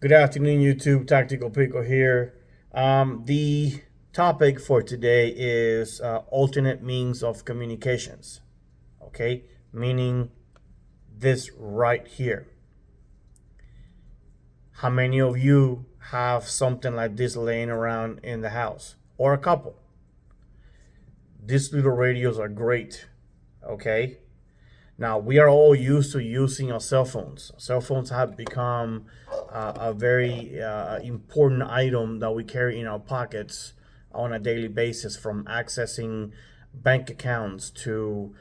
Good afternoon, YouTube. Tactical Pico here. The topic for today is alternate means of communications. Okay, meaning this right here. How many of you have something like this laying around in the house, or a couple? These little radios are great. Okay, now, we are all used to using our cell phones. Cell phones have become a very important item that we carry in our pockets on a daily basis, from accessing bank accounts to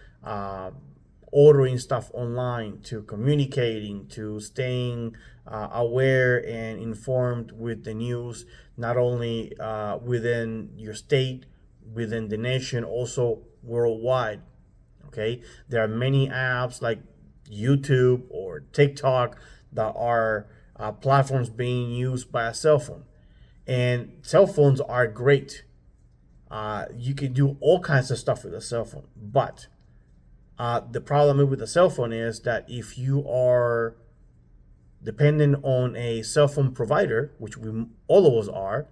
ordering stuff online to communicating to staying aware and informed with the news, not only within your state, within the nation, also worldwide. Okay, there are many apps like YouTube or TikTok that are platforms being used by a cell phone, and cell phones are great. You can do all kinds of stuff with a cell phone, but the problem with a cell phone is that if you are dependent on a cell phone provider, which we all of us are,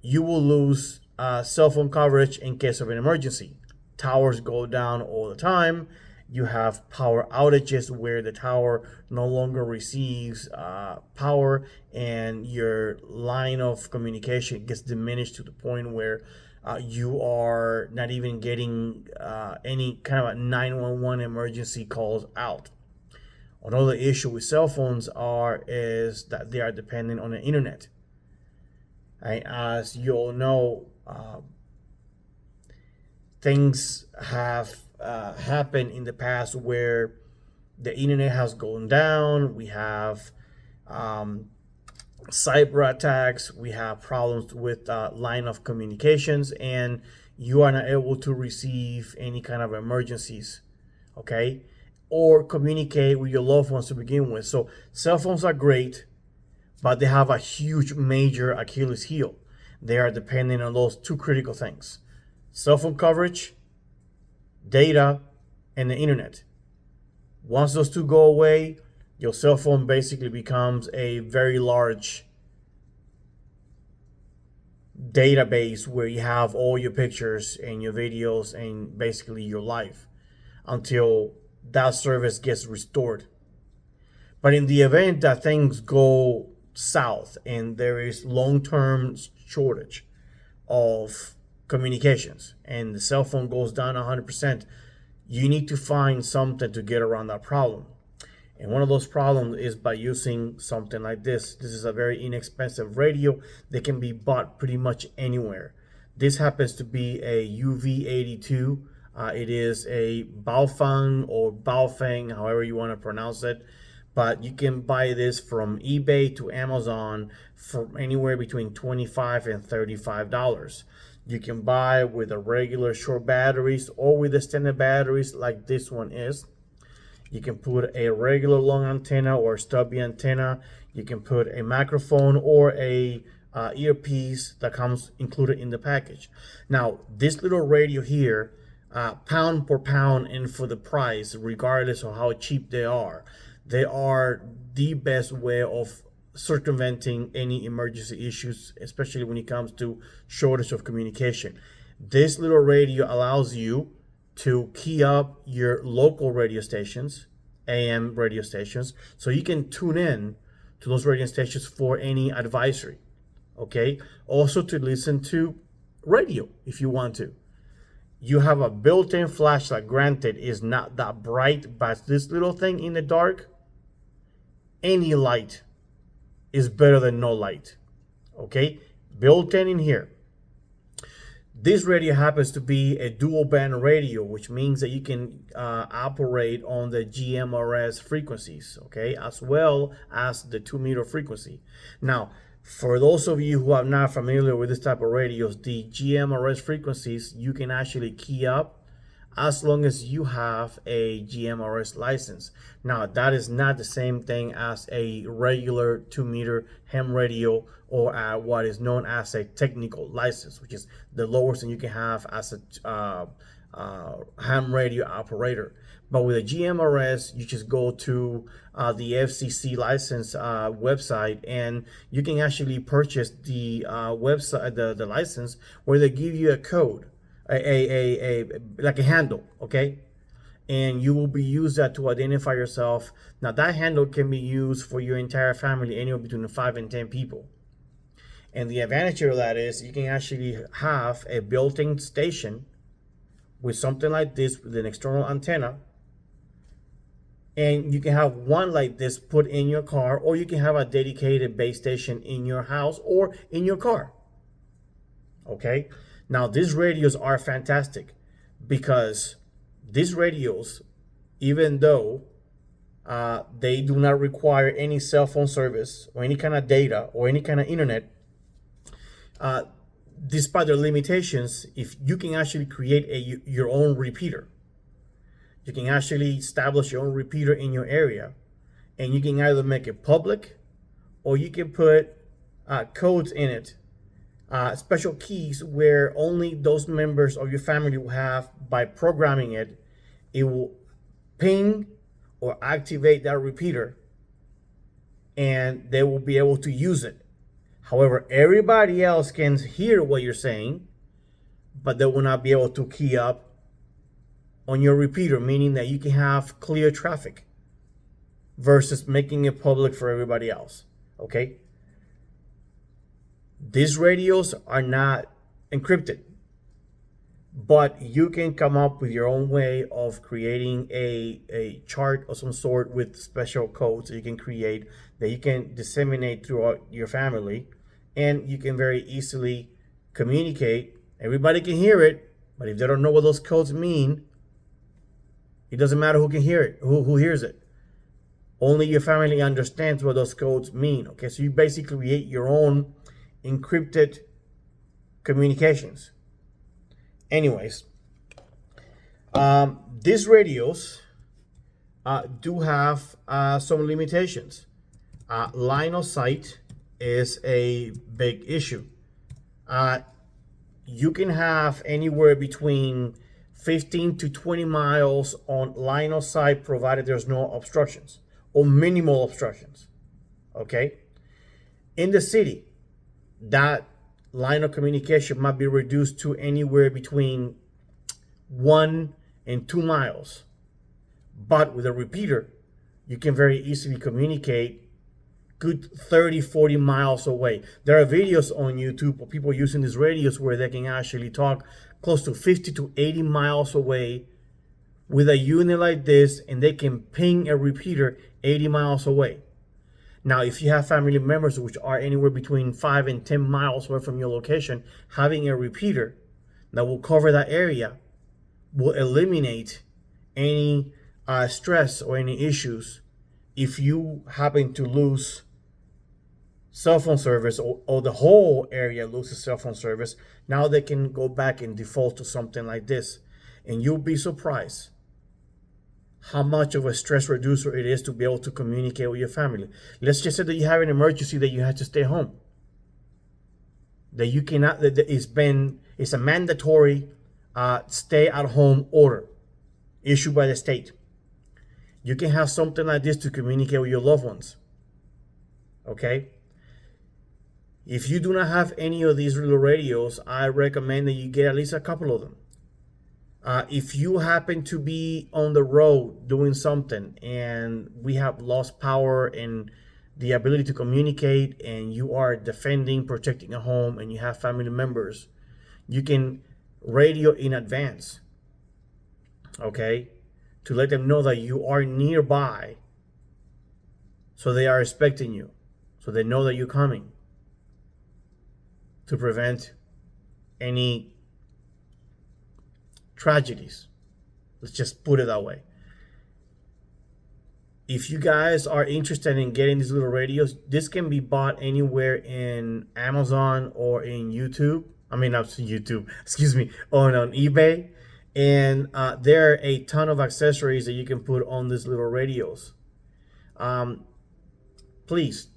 you will lose cell phone coverage in case of an emergency. Towers go down all the time. You have power outages where the tower no longer receives power, and your line of communication gets diminished to the point where you are not even getting any kind of a 911 emergency calls out. Another issue with cell phones is that they are dependent on the internet. Right? As you all know, things have happened in the past where the internet has gone down. We have cyber attacks. We have problems with line of communications, and you are not able to receive any kind of emergencies, okay, or communicate with your loved ones to begin with. So cell phones are great, but they have a huge major Achilles heel. They are dependent on those two critical things: cell phone coverage, data, and the internet. Once those two go away, your cell phone basically becomes a very large database where you have all your pictures and your videos and basically your life until that service gets restored. But in the event that things go south and there is long-term shortage of communications and the cell phone goes down 100%, you need to find something to get around that problem. And one of those problems is by using something like this. This is a very inexpensive radio that can be bought pretty much anywhere. This happens to be a UV82. It is a Baofeng or Baofeng, however you want to pronounce it. But you can buy this from eBay to Amazon for anywhere between $25 and $35. You can buy with a regular short batteries or with extended batteries like this one is. You can put a regular long antenna or stubby antenna. You can put a microphone or a earpiece that comes included in the package. Now, this little radio here, pound per pound and for the price, regardless of how cheap they are the best way of circumventing any emergency issues, especially when it comes to shortage of communication. This little radio allows you to key up your local radio stations, AM radio stations, so you can tune in to those radio stations for any advisory. Okay, also to listen to radio if you want to. You have a built-in flashlight. Granted, it's not that bright, but this little thing in the dark, any light is better than no light. Okay, built in here. This radio happens to be a dual band radio, which means that you can operate on the GMRS frequencies, okay, as well as the 2-meter frequency. Now, for those of you who are not familiar with this type of radios, the GMRS frequencies you can actually key up as long as you have a GMRS license. Now, that is not the same thing as a regular 2-meter ham radio or what is known as a technical license, which is the lowest thing you can have as a ham radio operator. But with a GMRS, you just go to the FCC license website, and you can actually purchase the website, the license, where they give you a code, like a handle, okay? And you will be used that to identify yourself. Now that handle can be used for your entire family, anywhere between 5 and 10 people. And the advantage of that is you can actually have a built-in station with something like this with an external antenna, and you can have one like this put in your car, or you can have a dedicated base station in your house or in your car. Okay, now these radios are fantastic because these radios, even though they do not require any cell phone service or any kind of data or any kind of internet, despite their limitations, if you can actually create your own repeater, you can actually establish your own repeater in your area, and you can either make it public or you can put codes in it, special keys where only those members of your family will have. By programming it, it will ping or activate that repeater, and they will be able to use it. However, everybody else can hear what you're saying, but they will not be able to key up on your repeater, meaning that you can have clear traffic versus making it public for everybody else. Okay? These radios are not encrypted, but you can come up with your own way of creating a chart of some sort with special codes that you can create, that you can disseminate throughout your family, and you can very easily communicate. Everybody can hear it, but if they don't know what those codes mean, it doesn't matter who can hear it, who hears it. Only your family understands what those codes mean. Okay, so you basically create your own encrypted communications. Anyways, these radios do have some limitations. Line of sight is a big issue. You can have anywhere between 15 to 20 miles on line of sight, provided there's no obstructions or minimal obstructions. Okay? In the city, that line of communication might be reduced to anywhere between 1 and 2 miles. But with a repeater, you can very easily communicate good 30, 40 miles away. There are videos on YouTube of people using these radios where they can actually talk close to 50 to 80 miles away with a unit like this, and they can ping a repeater 80 miles away. Now, if you have family members which are anywhere between 5 and 10 miles away from your location, having a repeater that will cover that area will eliminate any stress or any issues if you happen to lose cell phone service, or the whole area loses cell phone service. Now they can go back and default to something like this, and you'll be surprised how much of a stress reducer it is to be able to communicate with your family. Let's just say that you have an emergency that you have to stay home, that you cannot, that it's a mandatory stay at home order issued by the state. You can have something like this to communicate with your loved ones. Okay? If you do not have any of these little radios, I recommend that you get at least a couple of them. If you happen to be on the road doing something and we have lost power and the ability to communicate, and you are defending, protecting a home, and you have family members, you can radio in advance, okay, to let them know that you are nearby, so they are expecting you, so they know that you're coming, to prevent any tragedies. Let's just put it that way. If you guys are interested in getting these little radios, this can be bought anywhere in Amazon or in YouTube. I mean, not YouTube, excuse me, on eBay. And there are a ton of accessories that you can put on these little radios. Please,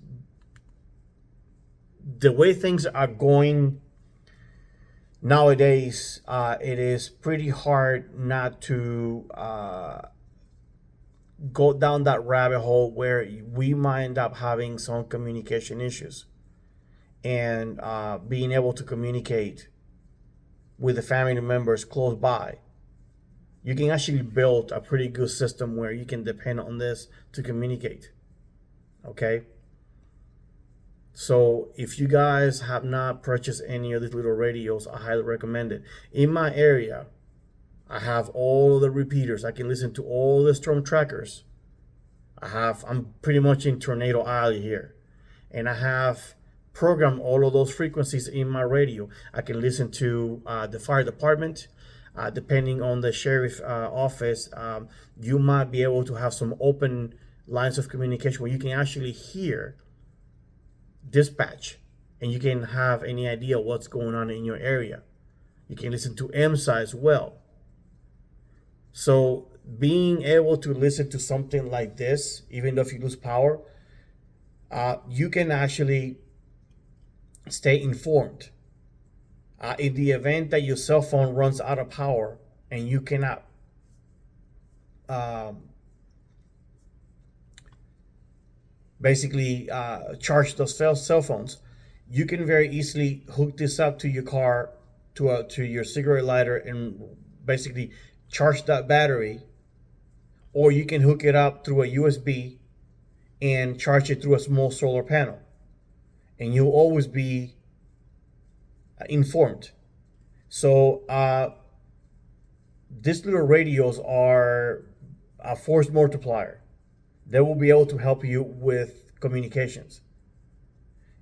the way things are going nowadays, it is pretty hard not to go down that rabbit hole where we might end up having some communication issues, and being able to communicate with the family members close by. You can actually build a pretty good system where you can depend on this to communicate. Okay? So if you guys have not purchased any of these little radios, I highly recommend it. In my area, I have all of the repeaters. I can listen to all the storm trackers. I'm pretty much in Tornado Alley here, and I have programmed all of those frequencies in my radio. I can listen to the fire department. Depending on the sheriff office, you might be able to have some open lines of communication where you can actually hear dispatch, and you can have any idea what's going on in your area. You can listen to EMSA as well. So being able to listen to something like this, even though if you lose power, you can actually stay informed. In the event that your cell phone runs out of power and you cannot basically charge those cell phones, you can very easily hook this up to your car, to your cigarette lighter, and basically charge that battery. Or you can hook it up through a USB and charge it through a small solar panel, and you'll always be informed. So these little radios are a force multiplier. They will be able to help you with communications.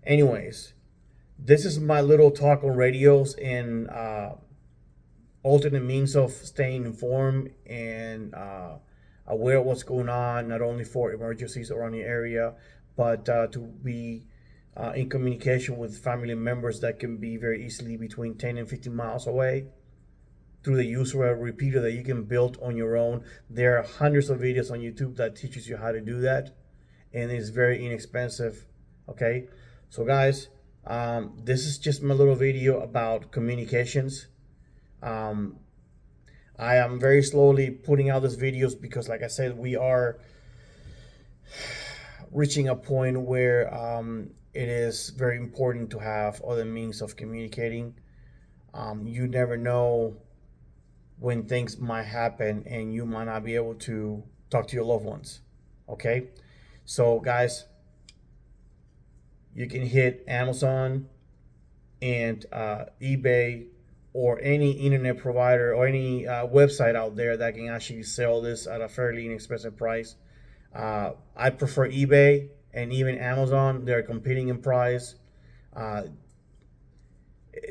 Anyways, this is my little talk on radios and alternate means of staying informed and aware of what's going on, not only for emergencies around the area, but to be in communication with family members that can be very easily between 10 and 15 miles away through the use of a repeater that you can build on your own. There are hundreds of videos on YouTube that teaches you how to do that, and it's very inexpensive. Okay, so guys, this is just my little video about communications. I am very slowly putting out these videos because, like I said, we are reaching a point where it is very important to have other means of communicating. You never know when things might happen and you might not be able to talk to your loved ones. Okay, so guys, you can hit Amazon and eBay or any internet provider or any website out there that can actually sell this at a fairly inexpensive price. I prefer eBay, and even Amazon. They're competing in price.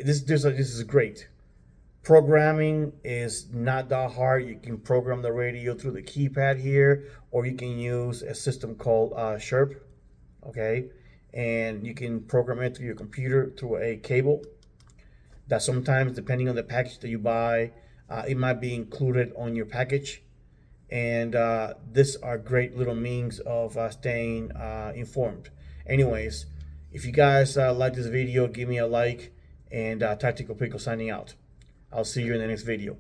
This is great. Programming is not that hard. You can program the radio through the keypad here, or you can use a system called Sherp. Okay, and you can program it through your computer through a cable. That sometimes, depending on the package that you buy, it might be included on your package. And these are great little means of staying informed. Anyways, if you guys like this video, give me a like, and Tactical Pico signing out. I'll see you in the next video.